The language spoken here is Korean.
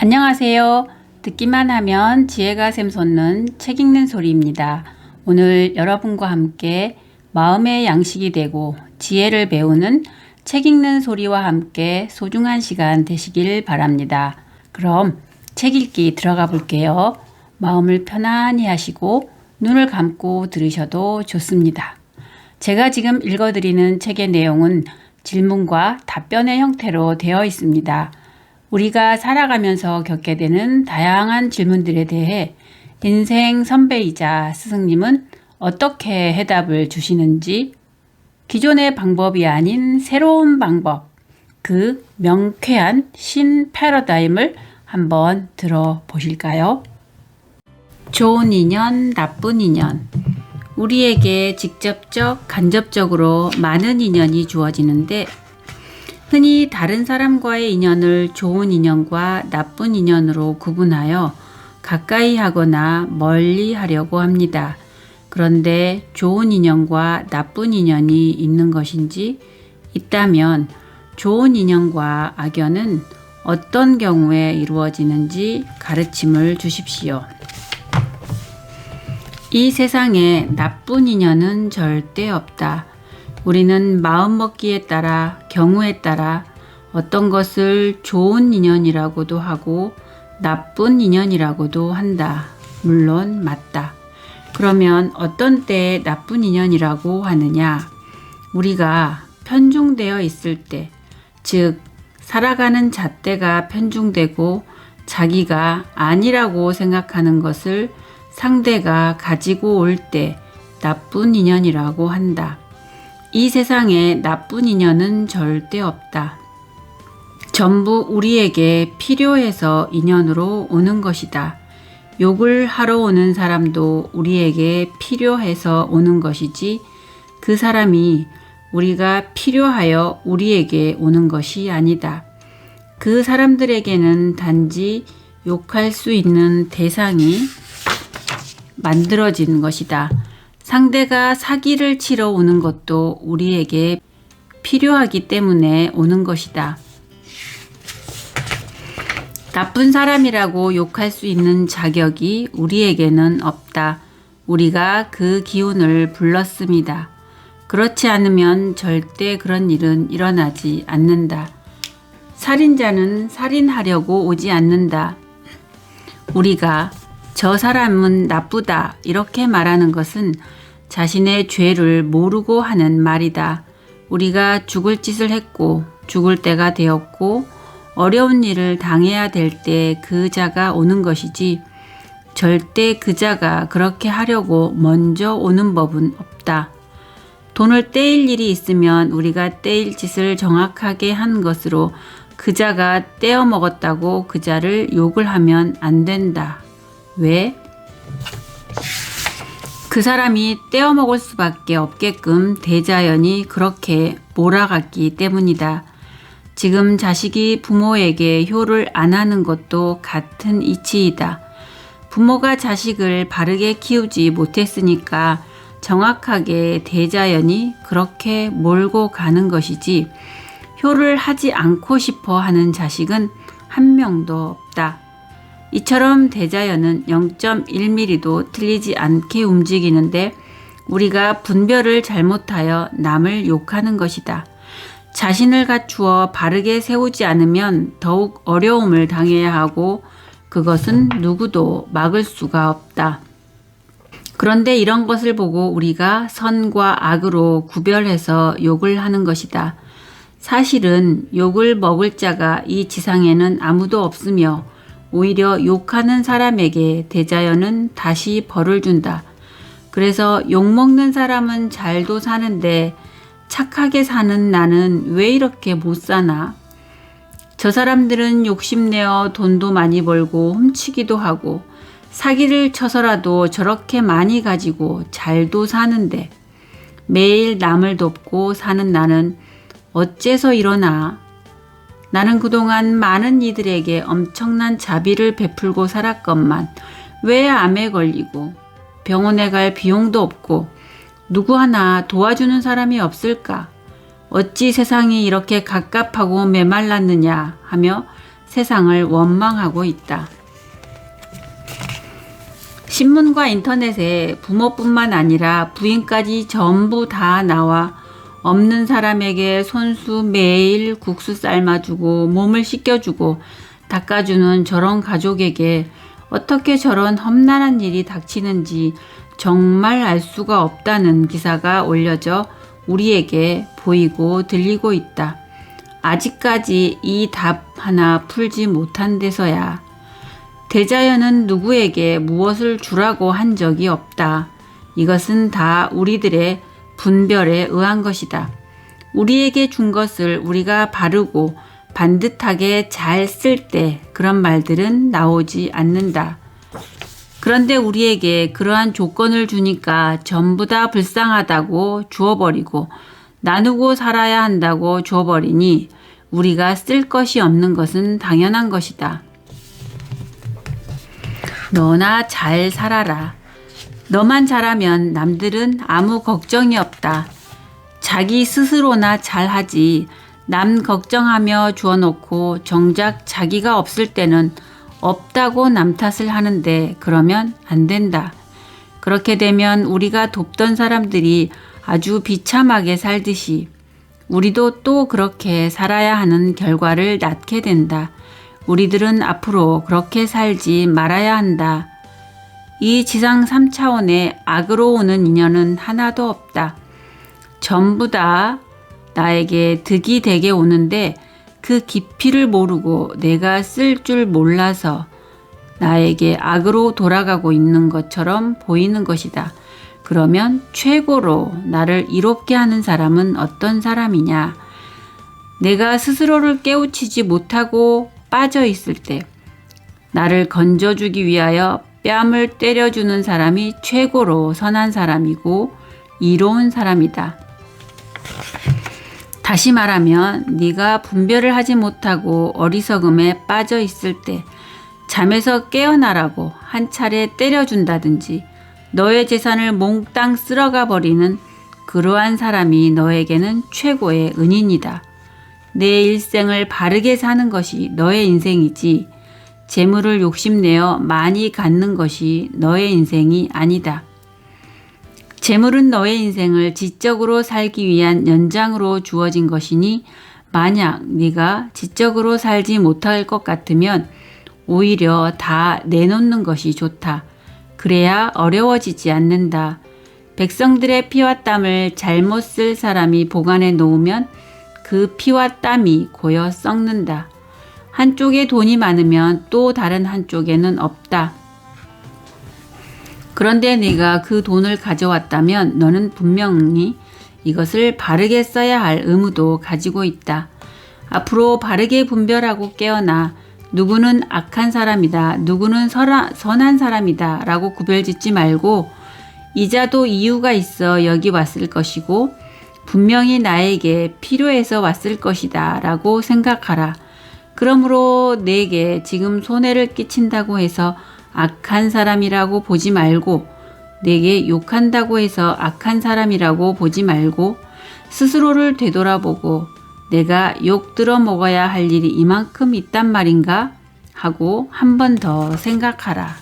안녕하세요. 듣기만 하면 지혜가 샘솟는 책 읽는 소리입니다. 오늘 여러분과 함께 마음의 양식이 되고 지혜를 배우는 책 읽는 소리와 함께 소중한 시간 되시길 바랍니다. 그럼 책 읽기 들어가 볼게요. 마음을 편안히 하시고 눈을 감고 들으셔도 좋습니다. 제가 지금 읽어드리는 책의 내용은 질문과 답변의 형태로 되어 있습니다. 우리가 살아가면서 겪게 되는 다양한 질문들에 대해 인생 선배이자 스승님은 어떻게 해답을 주시는지 기존의 방법이 아닌 새로운 방법, 그 명쾌한 신 패러다임을 한번 들어보실까요? 좋은 인연, 나쁜 인연. 우리에게 직접적, 간접적으로 많은 인연이 주어지는데 흔히 다른 사람과의 인연을 좋은 인연과 나쁜 인연으로 구분하여 가까이 하거나 멀리 하려고 합니다. 그런데 좋은 인연과 나쁜 인연이 있는 것인지, 있다면 좋은 인연과 악연은 어떤 경우에 이루어지는지 가르침을 주십시오. 이 세상에 나쁜 인연은 절대 없다. 우리는 마음먹기에 따라, 경우에 따라 어떤 것을 좋은 인연이라고도 하고 나쁜 인연이라고도 한다. 물론 맞다. 그러면 어떤 때에 나쁜 인연이라고 하느냐? 우리가 편중되어 있을 때, 즉 살아가는 잣대가 편중되고 자기가 아니라고 생각하는 것을 상대가 가지고 올 때 나쁜 인연이라고 한다. 이 세상에 나쁜 인연은 절대 없다. 전부 우리에게 필요해서 인연으로 오는 것이다. 욕을 하러 오는 사람도 우리에게 필요해서 오는 것이지 그 사람이 우리가 필요하여 우리에게 오는 것이 아니다. 그 사람들에게는 단지 욕할 수 있는 대상이 만들어진 것이다. 상대가 사기를 치러 오는 것도 우리에게 필요하기 때문에 오는 것이다. 나쁜 사람이라고 욕할 수 있는 자격이 우리에게는 없다. 우리가 그 기운을 불렀습니다. 그렇지 않으면 절대 그런 일은 일어나지 않는다. 살인자는 살인하려고 오지 않는다. 우리가 저 사람은 나쁘다 이렇게 말하는 것은 자신의 죄를 모르고 하는 말이다. 우리가 죽을 짓을 했고 죽을 때가 되었고 어려운 일을 당해야 될 때 그 자가 오는 것이지 절대 그 자가 그렇게 하려고 먼저 오는 법은 없다. 돈을 떼일 일이 있으면 우리가 떼일 짓을 정확하게 한 것으로 그 자가 떼어 먹었다고 그 자를 욕을 하면 안 된다. 왜? 그 사람이 떼어 먹을 수밖에 없게끔 대자연이 그렇게 몰아갔기 때문이다. 지금 자식이 부모에게 효를 안 하는 것도 같은 이치이다. 부모가 자식을 바르게 키우지 못했으니까 정확하게 대자연이 그렇게 몰고 가는 것이지 효를 하지 않고 싶어 하는 자식은 한 명도 없다. 이처럼 대자연은 0.1mm도 틀리지 않게 움직이는데 우리가 분별을 잘못하여 남을 욕하는 것이다. 자신을 갖추어 바르게 세우지 않으면 더욱 어려움을 당해야 하고 그것은 누구도 막을 수가 없다. 그런데 이런 것을 보고 우리가 선과 악으로 구별해서 욕을 하는 것이다. 사실은 욕을 먹을 자가 이 지상에는 아무도 없으며 오히려 욕하는 사람에게 대자연은 다시 벌을 준다. 그래서 욕먹는 사람은 잘도 사는데 착하게 사는 나는 왜 이렇게 못 사나? 저 사람들은 욕심내어 돈도 많이 벌고 훔치기도 하고 사기를 쳐서라도 저렇게 많이 가지고 잘도 사는데 매일 남을 돕고 사는 나는 어째서 이러나? 나는 그동안 많은 이들에게 엄청난 자비를 베풀고 살았건만 왜 암에 걸리고 병원에 갈 비용도 없고 누구 하나 도와주는 사람이 없을까? 어찌 세상이 이렇게 갑갑하고 메말랐느냐 하며 세상을 원망하고 있다. 신문과 인터넷에 부모뿐만 아니라 부인까지 전부 다 나와 없는 사람에게 손수 매일 국수 삶아주고 몸을 씻겨주고 닦아주는 저런 가족에게 어떻게 저런 험난한 일이 닥치는지 정말 알 수가 없다는 기사가 올려져 우리에게 보이고 들리고 있다. 아직까지 이 답 하나 풀지 못한 데서야 대자연은 누구에게 무엇을 주라고 한 적이 없다. 이것은 다 우리들의 분별에 의한 것이다. 우리에게 준 것을 우리가 바르고 반듯하게 잘 쓸 때 그런 말들은 나오지 않는다. 그런데 우리에게 그러한 조건을 주니까 전부 다 불쌍하다고 주어버리고 나누고 살아야 한다고 주어버리니 우리가 쓸 것이 없는 것은 당연한 것이다. 너나 잘 살아라. 너만 잘하면 남들은 아무 걱정이 없다. 자기 스스로나 잘하지. 남 걱정하며 주어놓고 정작 자기가 없을 때는 없다고 남 탓을 하는데 그러면 안 된다. 그렇게 되면 우리가 돕던 사람들이 아주 비참하게 살듯이 우리도 또 그렇게 살아야 하는 결과를 낳게 된다. 우리들은 앞으로 그렇게 살지 말아야 한다. 이 지상 3차원의 악으로 오는 인연은 하나도 없다. 전부 다 나에게 득이 되게 오는데 그 깊이를 모르고 내가 쓸 줄 몰라서 나에게 악으로 돌아가고 있는 것처럼 보이는 것이다. 그러면 최고로 나를 이롭게 하는 사람은 어떤 사람이냐? 내가 스스로를 깨우치지 못하고 빠져 있을 때 나를 건져주기 위하여 뺨을 때려주는 사람이 최고로 선한 사람이고 이로운 사람이다. 다시 말하면 네가 분별을 하지 못하고 어리석음에 빠져 있을 때 잠에서 깨어나라고 한 차례 때려준다든지 너의 재산을 몽땅 쓸어가 버리는 그러한 사람이 너에게는 최고의 은인이다. 내 일생을 바르게 사는 것이 너의 인생이지 재물을 욕심내어 많이 갖는 것이 너의 인생이 아니다. 재물은 너의 인생을 지적으로 살기 위한 연장으로 주어진 것이니 만약 네가 지적으로 살지 못할 것 같으면 오히려 다 내놓는 것이 좋다. 그래야 어려워지지 않는다. 백성들의 피와 땀을 잘못 쓸 사람이 보관해 놓으면 그 피와 땀이 고여 썩는다. 한쪽에 돈이 많으면 또 다른 한쪽에는 없다. 그런데 네가 그 돈을 가져왔다면 너는 분명히 이것을 바르게 써야 할 의무도 가지고 있다. 앞으로 바르게 분별하고 깨어나 누구는 악한 사람이다, 누구는 선한 사람이다 라고 구별짓지 말고 이자도 이유가 있어 여기 왔을 것이고 분명히 나에게 필요해서 왔을 것이다 라고 생각하라. 그러므로 내게 지금 손해를 끼친다고 해서 악한 사람이라고 보지 말고 내게 욕한다고 해서 악한 사람이라고 보지 말고 스스로를 되돌아보고 내가 욕 들어 먹어야 할 일이 이만큼 있단 말인가 하고 한 번 더 생각하라.